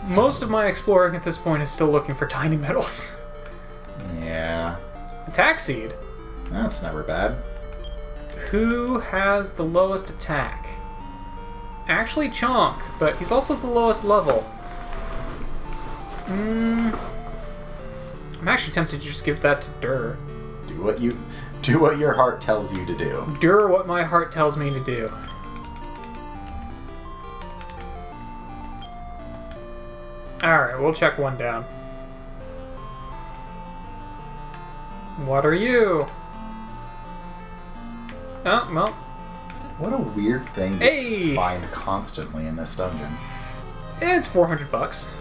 most of my exploring at this point is still looking for tiny metals. Yeah. Attack seed. That's never bad. Who has the lowest attack? Actually, Chonk, but he's also the lowest level. I'm actually tempted to just give that to Dur. Do what your heart tells you to do. Dur what my heart tells me to do. Alright, we'll check one down. What are you? Oh, well. What a weird thing to find constantly in this dungeon. It's $400.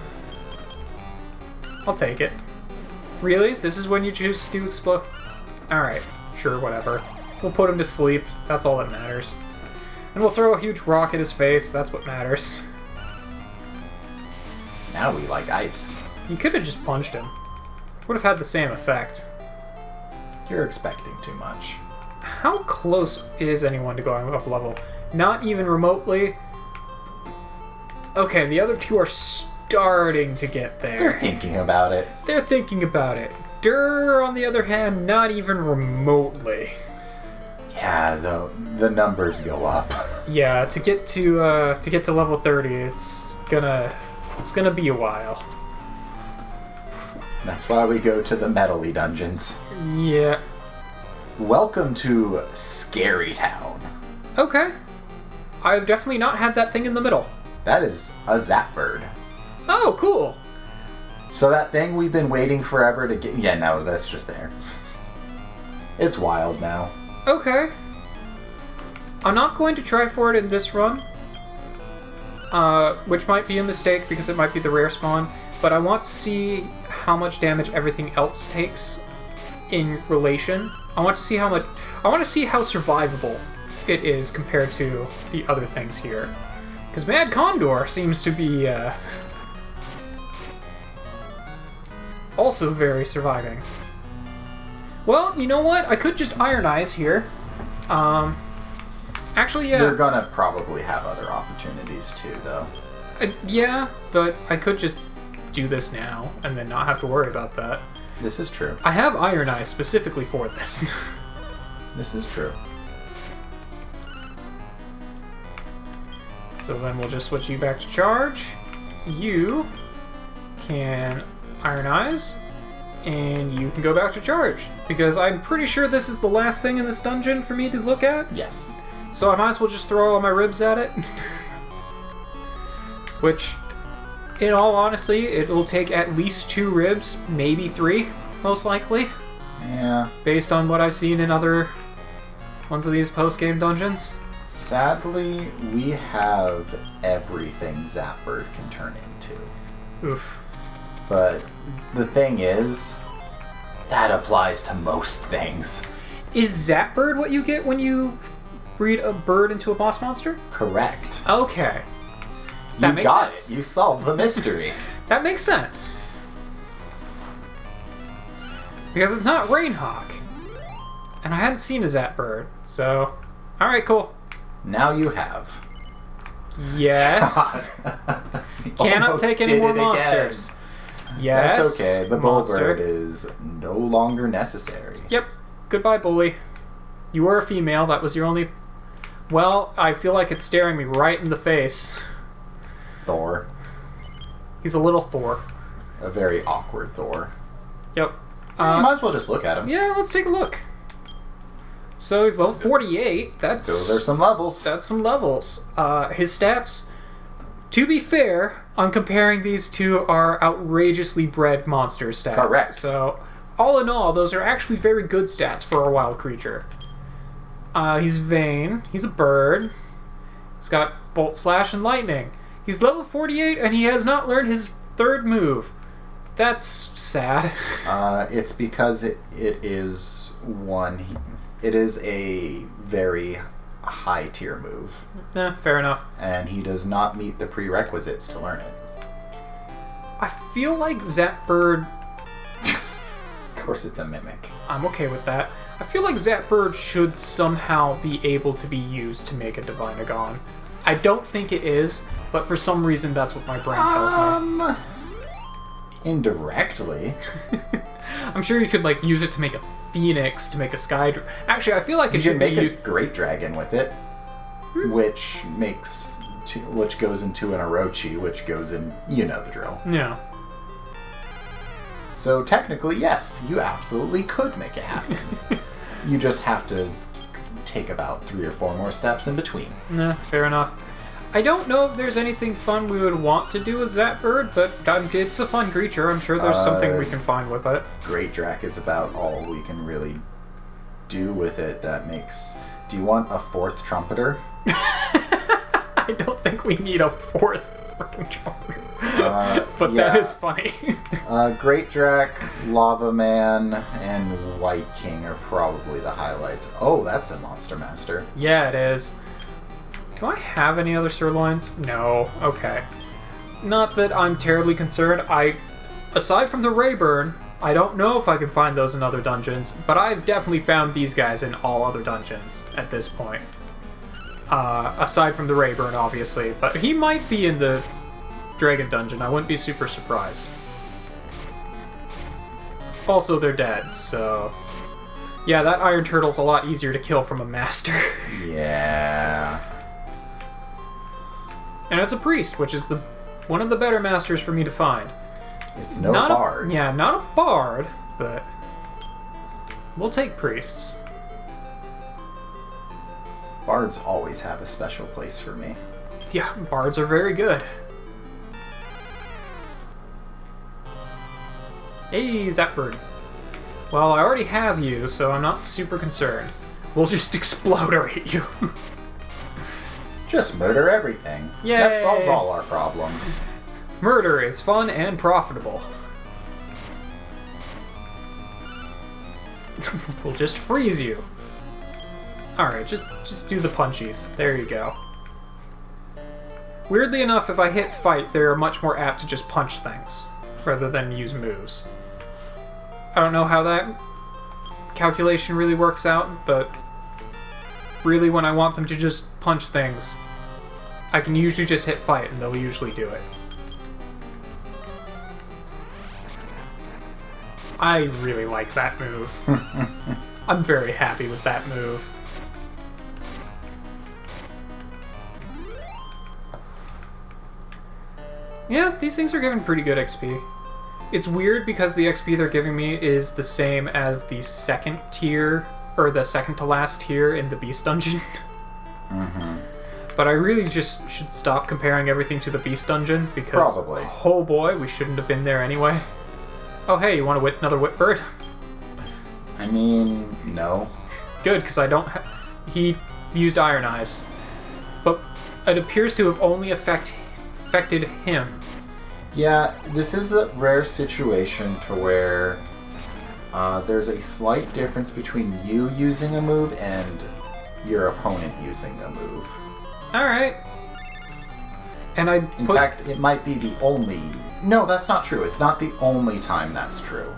I'll take it. Really? This is when you choose to do explode? Alright, sure, whatever. We'll put him to sleep. That's all that matters. And we'll throw a huge rock at his face. That's what matters. Now we like ice. You could have just punched him. Would have had the same effect. You're expecting too much. How close is anyone to going up level? Not even remotely. Okay, the other two are starting to get there. They're thinking about it. They're thinking about it. Dur, on the other hand, not even remotely. Yeah, the numbers go up. Yeah, to get to level 30, it's gonna be a while. That's why we go to the metally dungeons. Yeah. Welcome to Scary Town. Okay. I've definitely not had that thing in the middle. That is a zap bird. Oh, cool. So that thing we've been waiting forever to get... Yeah, no, that's just there. It's wild now. Okay. I'm not going to try for it in this run. Which might be a mistake because it might be the rare spawn. But I want to see how much damage everything else takes in relation. I want to see how survivable it is compared to the other things here. Because Mad Condor seems to be also very surviving. Well, you know what? I could just Ironize here. Actually, yeah. You're gonna probably have other opportunities too, though. Yeah, but I could just do this now and then not have to worry about that. This is true. I have Ironize specifically for this. This is true. So then we'll just switch you back to charge. You can Ironize, and you can go back to charge. Because I'm pretty sure this is the last thing in this dungeon for me to look at. Yes. So I might as well just throw all my ribs at it. Which, in all honesty, it will take at least 2 ribs, maybe 3, most likely. Yeah. Based on what I've seen in other ones of these post-game dungeons. Sadly, we have everything Zapbird can turn into. Oof. But the thing is, that applies to most things. Is Zapbird what you get when you breed a bird into a boss monster? Correct. Okay. You got it. You solved the mystery. That makes sense. Because it's not Rainhawk. And I hadn't seen a Zapbird, so... Alright, cool. Now you have. Yes. Cannot take any more monsters. Yes. That's okay. The Bullbird is no longer necessary. Yep. Goodbye, bully. You were a female. That was your only... Well, I feel like it's staring me right in the face. Thor. He's a little Thor. A very awkward Thor. Yep. You might as well just look at him. Yeah, let's take a look. So he's level 48. Those are some levels. That's some levels. His stats, to be fair, on comparing these two, are outrageously bred monster stats. Correct. So, all in all, those are actually very good stats for a wild creature. He's vain. He's a bird. He's got Bolt Slash and Lightning. He's level 48, and he has not learned his 3rd move. That's sad. It's because it is one... It is a very high-tier move. Fair enough. And he does not meet the prerequisites to learn it. I feel like Zapbird... Of course it's a mimic. I'm okay with that. I feel like Zapbird should somehow be able to be used to make a Divinagon. I don't think it is, but for some reason that's what my brain tells me. Indirectly. I'm sure you could like use it to make a phoenix, to make a sky. Actually, I feel like it you should can make be a great dragon with it, which goes into an Orochi, which goes in. You know the drill. Yeah. So technically, yes, you absolutely could make it happen. You just have to take about 3 or 4 more steps in between. Nah, fair enough. I don't know if there's anything fun we would want to do with that bird, but it's a fun creature. I'm sure there's something we can find with it. Great Drac is about all we can really do with it that makes... Do you want a 4th trumpeter? I don't think we need a 4th freaking trumpeter. But yeah. that is funny. Great Drac, Lava Man, and White King are probably the highlights. Oh, that's a Monster Master. Yeah, it is. Do I have any other sirloins? No. Okay. Not that I'm terribly concerned. Aside from the Rayburn, I don't know if I can find those in other dungeons, but I've definitely found these guys in all other dungeons at this point. Aside from the Rayburn, obviously. But he might be in the Dragon Dungeon. I wouldn't be super surprised. Also, they're dead, so... Yeah, that Iron Turtle's a lot easier to kill from a master. Yeah... And it's a priest, which is one of the better masters for me to find. It's no bard. Not a bard, but we'll take priests. Bards always have a special place for me. Yeah, bards are very good. Hey, Zapbird. Well, I already have you, so I'm not super concerned. We'll just explodorate you. Just murder everything. Yay. That solves all our problems. Murder is fun and profitable. We'll just freeze you. Alright, just do the punchies. There you go. Weirdly enough, if I hit fight, they're much more apt to just punch things, rather than use moves. I don't know how that calculation really works out, but really when I want them to just punch things, I can usually just hit fight and they'll usually do it. I really like that move. I'm very happy with that move. Yeah, these things are giving pretty good XP. It's weird because the XP they're giving me is the same as the second tier, or the second to last tier in the Beast Dungeon. Mm-hmm. But I really just should stop comparing everything to the Beast Dungeon, because, Probably. Oh boy, we shouldn't have been there anyway. Oh hey, you want to whip another Whipbird? I mean, no. Good, because I don't he used Ironize. But it appears to have only affected him. Yeah, this is a rare situation to where there's a slight difference between you using a move and your opponent using a move. Alright. And In fact, it might be the only... No, that's not true. It's not the only time that's true.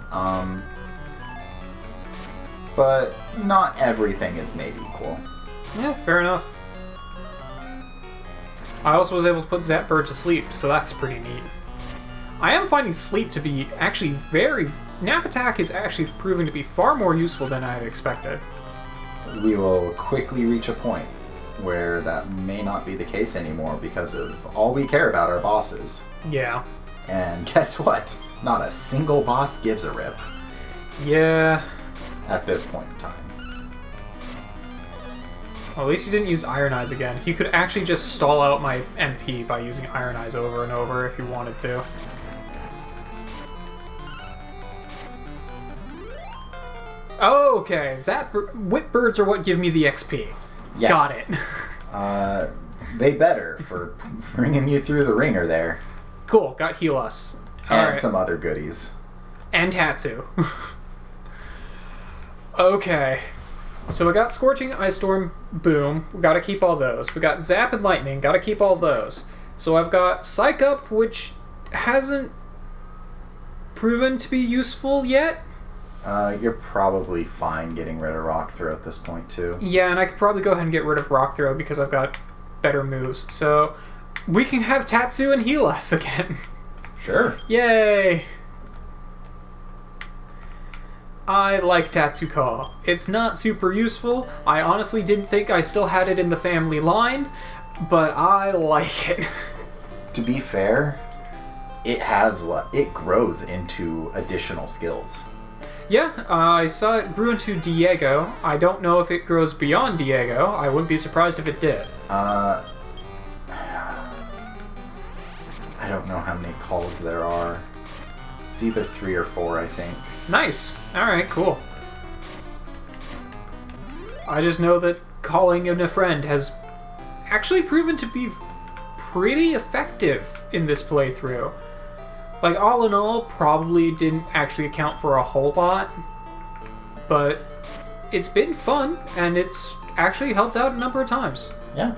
But not everything is made equal. Yeah, fair enough. I also was able to put Zapbird to sleep, so that's pretty neat. I am finding sleep to be actually very... Nap Attack is actually proving to be far more useful than I had expected. We will quickly reach a point where that may not be the case anymore because of all we care about are bosses. Yeah. And guess what? Not a single boss gives a rip. Yeah. At this point in time. Well, at least he didn't use Ironize again. He could actually just stall out my MP by using Ironize over and over if he wanted to. Okay, Whipbirds are what give me the XP. Yes. Got it. They better for bringing you through the ringer there. Cool, got Heal Us. And some other goodies. And Tatsu. Okay. So we got Scorching, Ice Storm, Boom. We gotta keep all those. We got Zap and Lightning. Gotta keep all those. So I've got Psych Up, which hasn't proven to be useful yet. You're probably fine getting rid of Rock Throw at this point, too. Yeah, and I could probably go ahead and get rid of Rock Throw because I've got better moves. So we can have Tatsu and heal us again. Sure. Yay! I like Tatsuka. It's not super useful. I honestly didn't think I still had it in the family line, but I like it. To be fair, it grows into additional skills. Yeah, I saw it grew into Diego. I don't know if it grows beyond Diego. I wouldn't be surprised if it did. I don't know how many calls there are. It's either 3 or 4, I think. Nice. Alright, cool. I just know that calling in a friend has actually proven to be pretty effective in this playthrough. Like, all in all, probably didn't actually account for a whole lot, but it's been fun, and it's actually helped out a number of times. Yeah.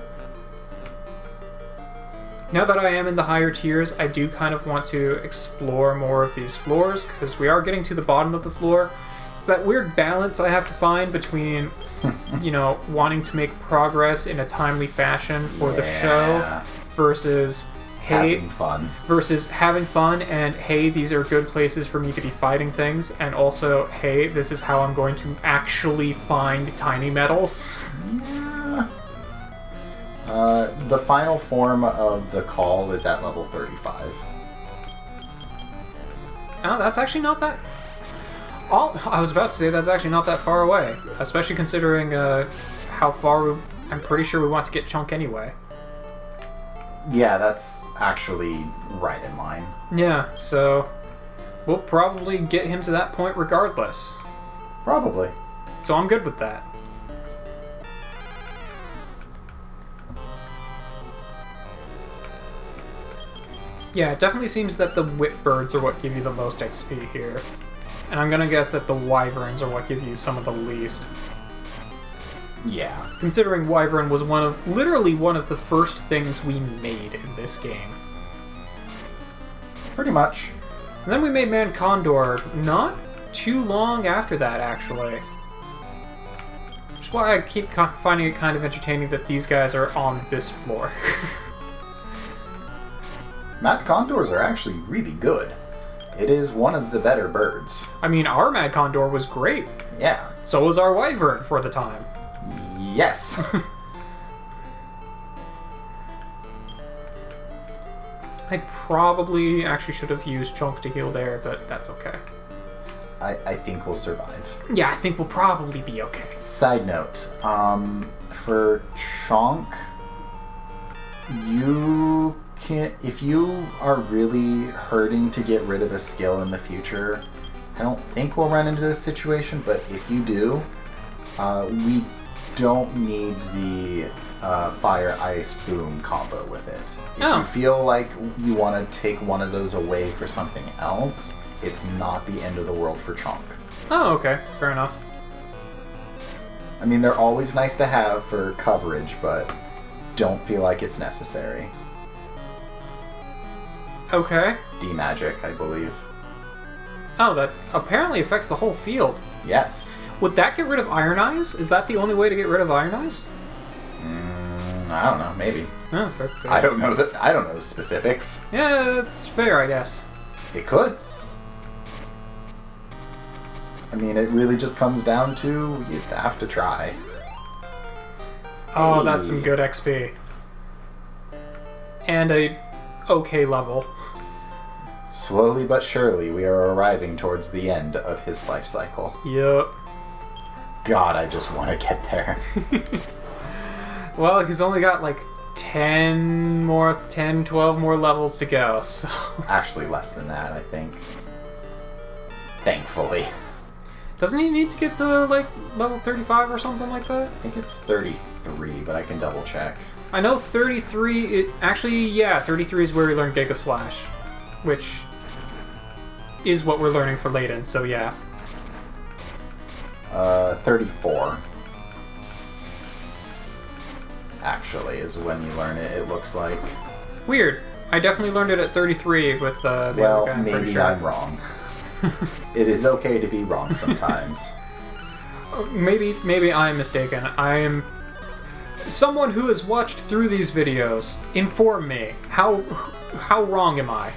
Now that I am in the higher tiers, I do kind of want to explore more of these floors, because we are getting to the bottom of the floor. It's that weird balance I have to find between, you know, wanting to make progress in a timely fashion for the show versus, hey, having fun and, hey, these are good places for me to be fighting things, and also, hey, this is how I'm going to actually find tiny metals. Yeah. The final form of the call is at level 35. Oh, that's actually not that... I was about to say that's actually not that far away, especially considering how far I'm pretty sure we want to get Chunk anyway. Yeah, that's actually right in line. Yeah, so we'll probably get him to that point regardless. Probably. So I'm good with that. Yeah, it definitely seems that the whip birds are what give you the most XP here. And I'm gonna guess that the wyverns are what give you some of the least. Yeah. Considering wyvern was literally one of the first things we made in this game. Pretty much. And then we made Man Condor not too long after that, actually. Which is why I keep finding it kind of entertaining that these guys are on this floor. Mad Condors are actually really good. It is one of the better birds. I mean, our Mad Condor was great. Yeah. So was our wyvern for the time. Yes. I probably actually should have used Chunk to heal there, but that's okay. I think we'll survive. Yeah, I think we'll probably be okay. Side note, for Chonk, you can, if you are really hurting to get rid of a skill in the future, I don't think we'll run into this situation, but if you do, we don't need the Fire, Ice, Boom combo with it. If you feel like you want to take one of those away for something else, it's not the end of the world for Chonk. Oh, okay. Fair enough. I mean, they're always nice to have for coverage, but don't feel like it's necessary. Okay. D-Magic, I believe. Oh, that apparently affects the whole field. Yes. Would that get rid of Ironize? Is that the only way to get rid of Ironize? I don't know, maybe. Oh, fair. I don't know the specifics. Yeah, that's fair, I guess. It could. I mean, it really just comes down to you have to try. Oh, Hey. that's some good XP. And a okay level. Slowly but surely, we are arriving towards the end of his life cycle. Yup. God, I just want to get there. Well, he's only got like 10, 12 more levels to go, so... Actually, less than that, I think. Thankfully. Doesn't he need to get to like level 35 or something like that? I think it's 33, but I can double check. I know 33, yeah, 33 is where we learn Giga Slash, which is what we're learning for Layden, so yeah. 34. Actually, is when you learn it, it looks like. Weird. I definitely learned it at 33 with the other guy, I'm pretty maybe sure. I'm wrong. It is okay to be wrong sometimes. Maybe I'm mistaken. Someone who has watched through these videos, inform me. How wrong am I?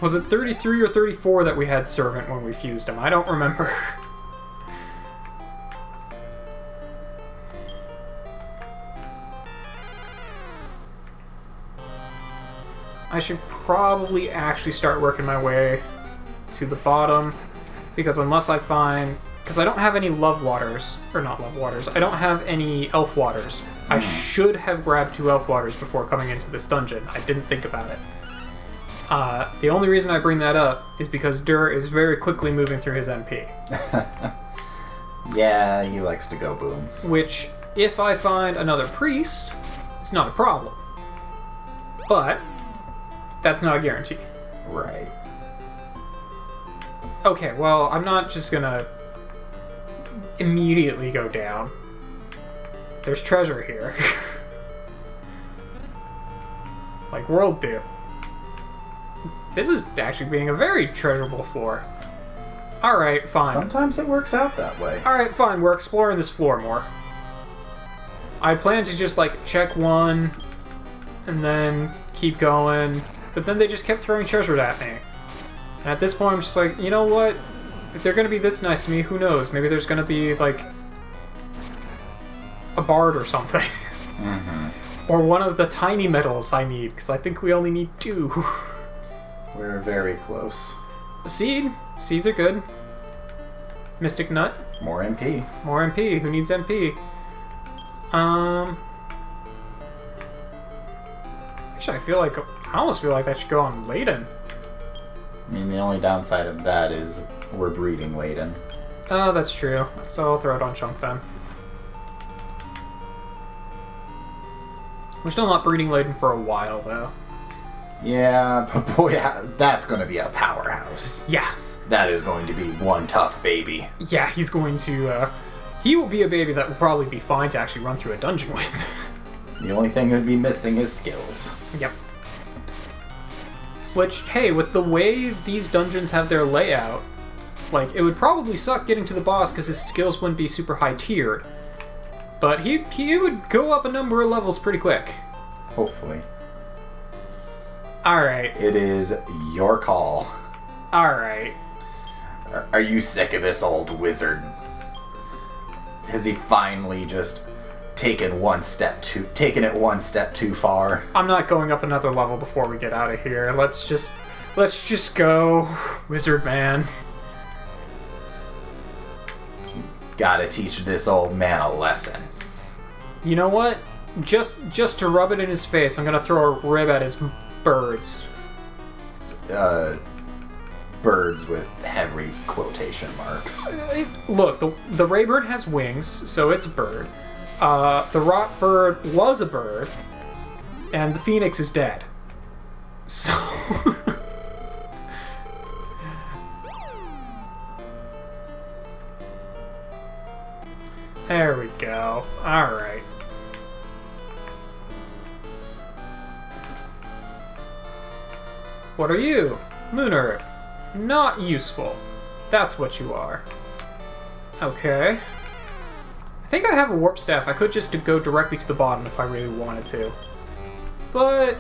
Was it 33 or 34 that we had Servant when we fused him? I don't remember. I should probably actually start working my way to the bottom, because unless I find... Because I don't have any love waters, or not love waters, I don't have any elf waters. I should have grabbed 2 elf waters before coming into this dungeon. I didn't think about it. The only reason I bring that up is because Dur is very quickly moving through his MP. Yeah, he likes to go boom. Which, if I find another priest, it's not a problem. But that's not a guarantee. Right. Okay, well, I'm not just gonna immediately go down. There's treasure here. Like World do. This is actually being a very treasurable floor. Alright, fine. Sometimes it works out that way. Alright, fine, we're exploring this floor more. I plan to just, like, check one, and then keep going, but then they just kept throwing treasure at me. And at this point, I'm just like, you know what? If they're gonna be this nice to me, who knows? Maybe there's gonna be, like, a bard or something. Mm-hmm. Or one of the tiny medals I need, because I think we only need 2. We're very close. A seed? Seeds are good. Mystic nut? More MP. More MP. Who needs MP? Actually, I almost feel like that should go on Layden. I mean, the only downside of that is we're breeding Layden. Oh, that's true. So I'll throw it on Chunk then. We're still not breeding Layden for a while, though. Yeah, but boy, that's going to be a powerhouse. Yeah. That is going to be one tough baby. Yeah, he's going to, he will be a baby that will probably be fine to actually run through a dungeon with. The only thing that would be missing is skills. Yep. Which, hey, with the way these dungeons have their layout, like, it would probably suck getting to the boss because his skills wouldn't be super high tiered. But he would go up a number of levels pretty quick. Hopefully. Alright. It is your call. Alright. Are you sick of this old wizard? Has he finally just taken it one step too far? I'm not going up another level before we get out of here. Let's just go, wizard man. Gotta teach this old man a lesson. You know what? Just to rub it in his face, I'm gonna throw a rib at his birds. Birds with heavy quotation marks. Look, the Raybird has wings, so it's a bird. The Rot Bird was a bird, and the Phoenix is dead. So... There we go. Alright. What are you? Mooner. Not useful. That's what you are. Okay. I think I have a warp staff. I could just go directly to the bottom if I really wanted to. But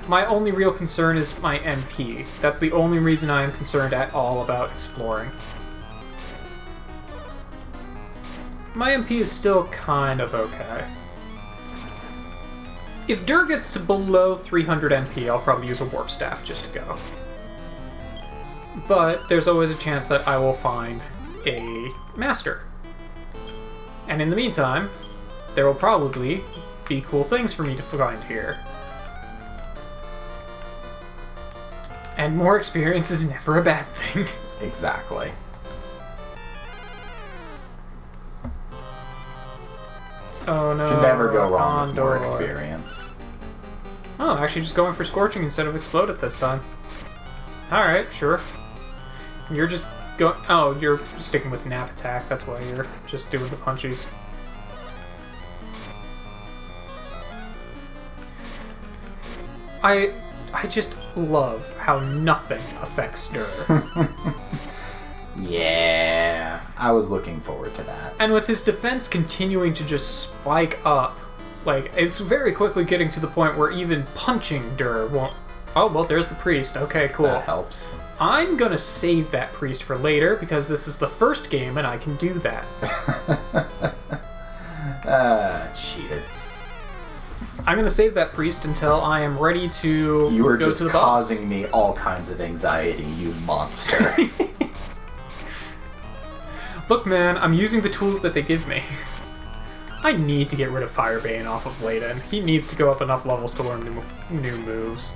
my only real concern is my MP. That's the only reason I am concerned at all about exploring. My MP is still kind of okay. If Dur gets to below 300 MP, I'll probably use a warp staff just to go. But there's always a chance that I will find a master. And in the meantime, there will probably be cool things for me to find here. And more experience is never a bad thing. Exactly. Oh no. Can never go wrong with more Condor. experience. Oh, actually just going for Scorching instead of Explode at this time. Alright, sure. You're just going... Oh, you're sticking with Nap Attack. That's why you're just doing the punchies. I just love how nothing affects Dur. Yeah. I was looking forward to that. And with his defense continuing to just spike up, like, it's very quickly getting to the point where even punching Dur won't... Oh, well, there's the priest. Okay, cool. That helps. I'm gonna save that priest for later, because this is the first game and I can do that. Cheater. I'm gonna save that priest until I am ready to You were go just to the boss. causing me all kinds of anxiety, you monster. Look, man, I'm using the tools that they give me. I need to get rid of Firebane off of Layden. He needs to go up enough levels to learn new moves.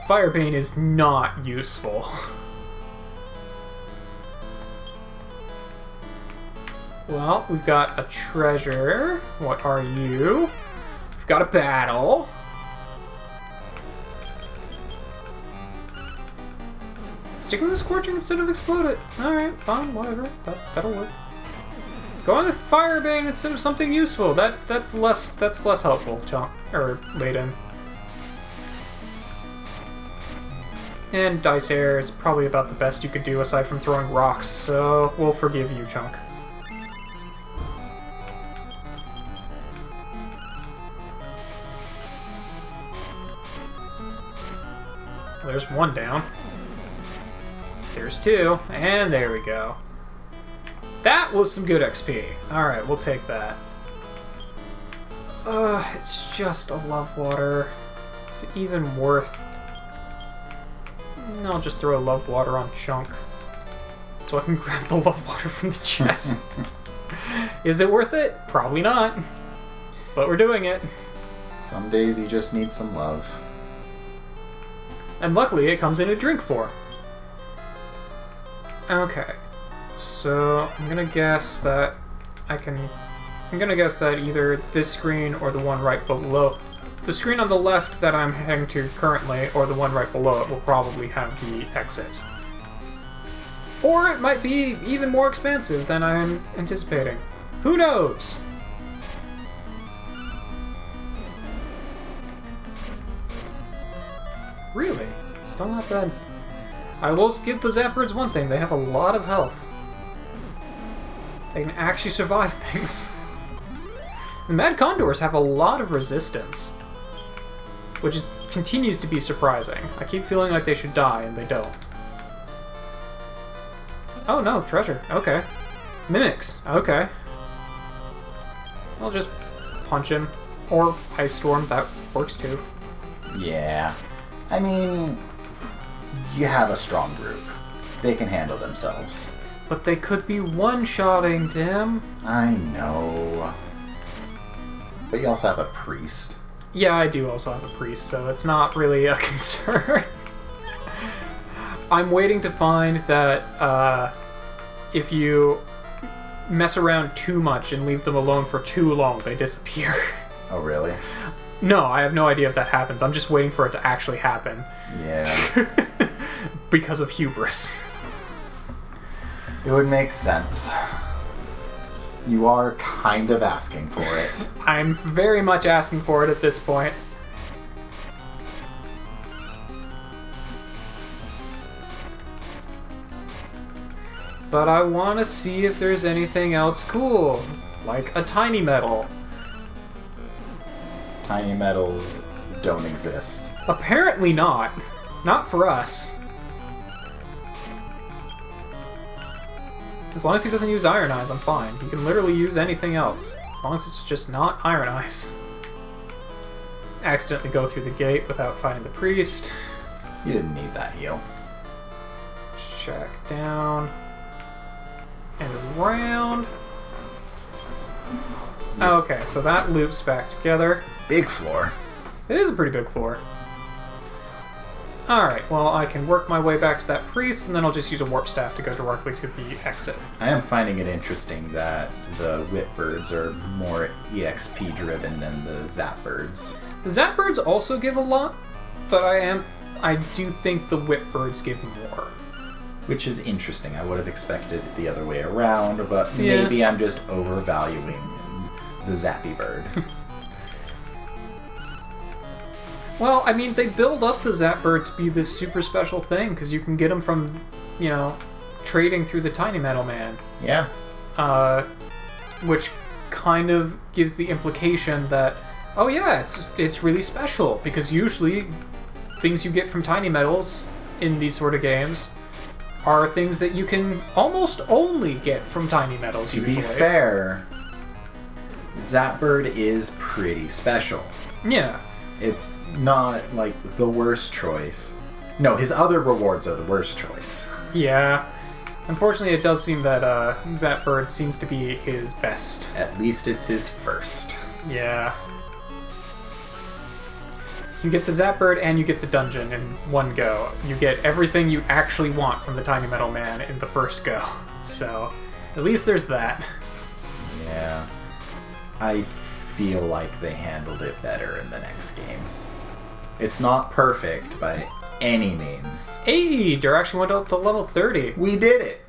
Firebane is not useful. Well, we've got a treasure. What are you? We've got a battle. Sticking with Scorching instead of Explode it. Alright, fine, whatever. That'll work. Going with Firebane instead of something useful. That's less helpful, Chunk or Layden. And Dice Air is probably about the best you could do aside from throwing rocks, so we'll forgive you, Chunk. There's one down. There's two, and there we go. That was some good XP. Alright, we'll take that. It's just a Love Water. Is it even worth... I'll just throw a Love Water on Chunk, so I can grab the Love Water from the chest. Is it worth it? Probably not. But we're doing it. Some days you just need some love. And luckily it comes in a drink form. Okay. So I'm gonna guess that I'm gonna guess that either this screen or the one right below. The screen on the left that I'm heading to currently, or the one right below it, will probably have the exit. Or it might be even more expansive than I'm anticipating. Who knows? Really? Still not dead. I will give the Zapbirds one thing, they have a lot of health. They can actually survive things. The Mad Condors have a lot of resistance, which continues to be surprising. I keep feeling like they should die, and they don't. Oh no, treasure. Okay. Mimics. Okay. I'll just punch him. Or Ice Storm, that works too. Yeah. I mean, you have a strong group. They can handle themselves. But they could be one-shotting, Tim. I know. But you also have a priest. Yeah, I do also have a priest, so it's not really a concern. I'm waiting to find that if you mess around too much and leave them alone for too long, they disappear. Oh, really? No, I have no idea if that happens. I'm just waiting for it to actually happen. Yeah. Because of hubris. It would make sense. You are kind of asking for it. I'm very much asking for it at this point. But I want to see if there's anything else cool, like a tiny metal. Tiny metals don't exist. Apparently not. Not for us. As long as he doesn't use Ironize, I'm fine. He can literally use anything else, as long as it's just not Ironize. Accidentally go through the gate without finding the priest. You didn't need that heal. Check down. And around. Yes. Okay, so that loops back together. Big floor. It is a pretty big floor. Alright, well, I can work my way back to that priest, and then I'll just use a warp staff to go directly to the exit. I am finding it interesting that the Whipbirds are more EXP driven than the Zapbirds. The Zapbirds also give a lot, but I do think the Whipbirds give more. Which is interesting. I would have expected it the other way around, but Yeah. maybe I'm just overvaluing the Zappy Bird. Well, I mean, they build up the Zapbird to be this super special thing, because you can get them from, trading through the Tiny Metal Man. Yeah. which kind of gives the implication that, oh yeah, it's really special, because usually things you get from tiny metals in these sort of games are things that you can almost only get from tiny metals. To usually. be fair, Zapbird is pretty special. Yeah. It's not like the worst choice. No, his other rewards are the worst choice. Yeah. Unfortunately, it does seem that Zapbird seems to be his best. At least it's his first. Yeah. You get the Zapbird and you get the dungeon in one go. You get everything you actually want from the Tiny Metal Man in the first go. So, at least there's that. Yeah. I feel like they handled it better in the next game. It's not perfect by any means. Hey, Direction went up to level 30. We did it!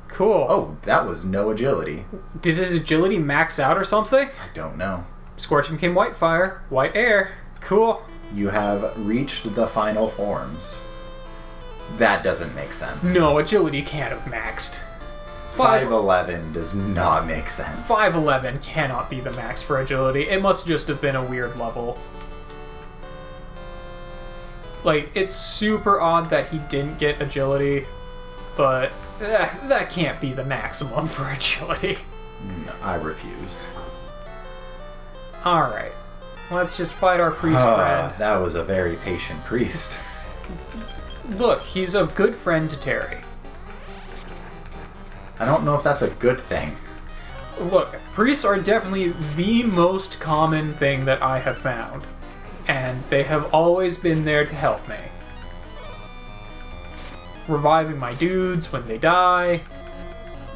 Cool. Oh, that was no agility. Did his agility max out or something? I don't know. Scorch became White Fire, White Air. Cool. You have reached the final forms. That doesn't make sense. No, agility can't have maxed. 5'11 does not make sense. 5'11 cannot be the max for agility. It must just have been a weird level. Like, it's super odd that he didn't get agility, but that can't be the maximum for agility. No, I refuse. Alright. Let's just fight our priest friend. That was a very patient priest. Look, he's a good friend to Terry. I don't know if that's a good thing. Look, priests are definitely the most common thing that I have found. And they have always been there to help me. Reviving my dudes when they die.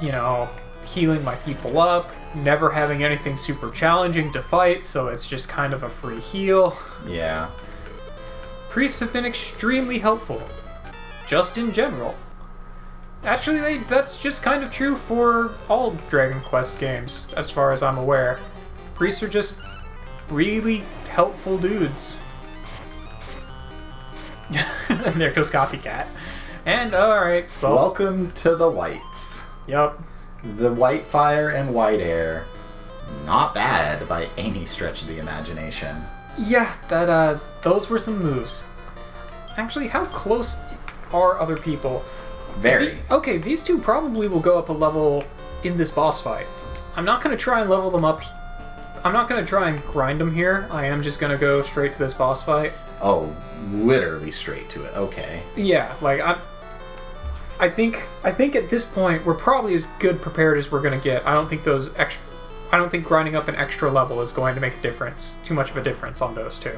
You know, healing my people up. Never having anything super challenging to fight, so it's just kind of a free heal. Yeah. Priests have been extremely helpful. Just in general. Actually, that's just kind of true for all Dragon Quest games, as far as I'm aware. Priests are just really helpful dudes. There goes Copycat. And, alright, well... Welcome to the Whites. Yup. The White Fire and White Air. Not bad by any stretch of the imagination. Yeah, those were some moves. Actually, how close are other people? Very. Okay, these two probably will go up a level in this boss fight. I'm not going to try and level them up. I'm not going to try and grind them here. I am just going to go straight to this boss fight. Oh, literally straight to it. Okay. Yeah, like, I think at this point, we're probably as good prepared as we're going to get. I don't think grinding up an extra level is going to make a difference, too much of a difference on those two.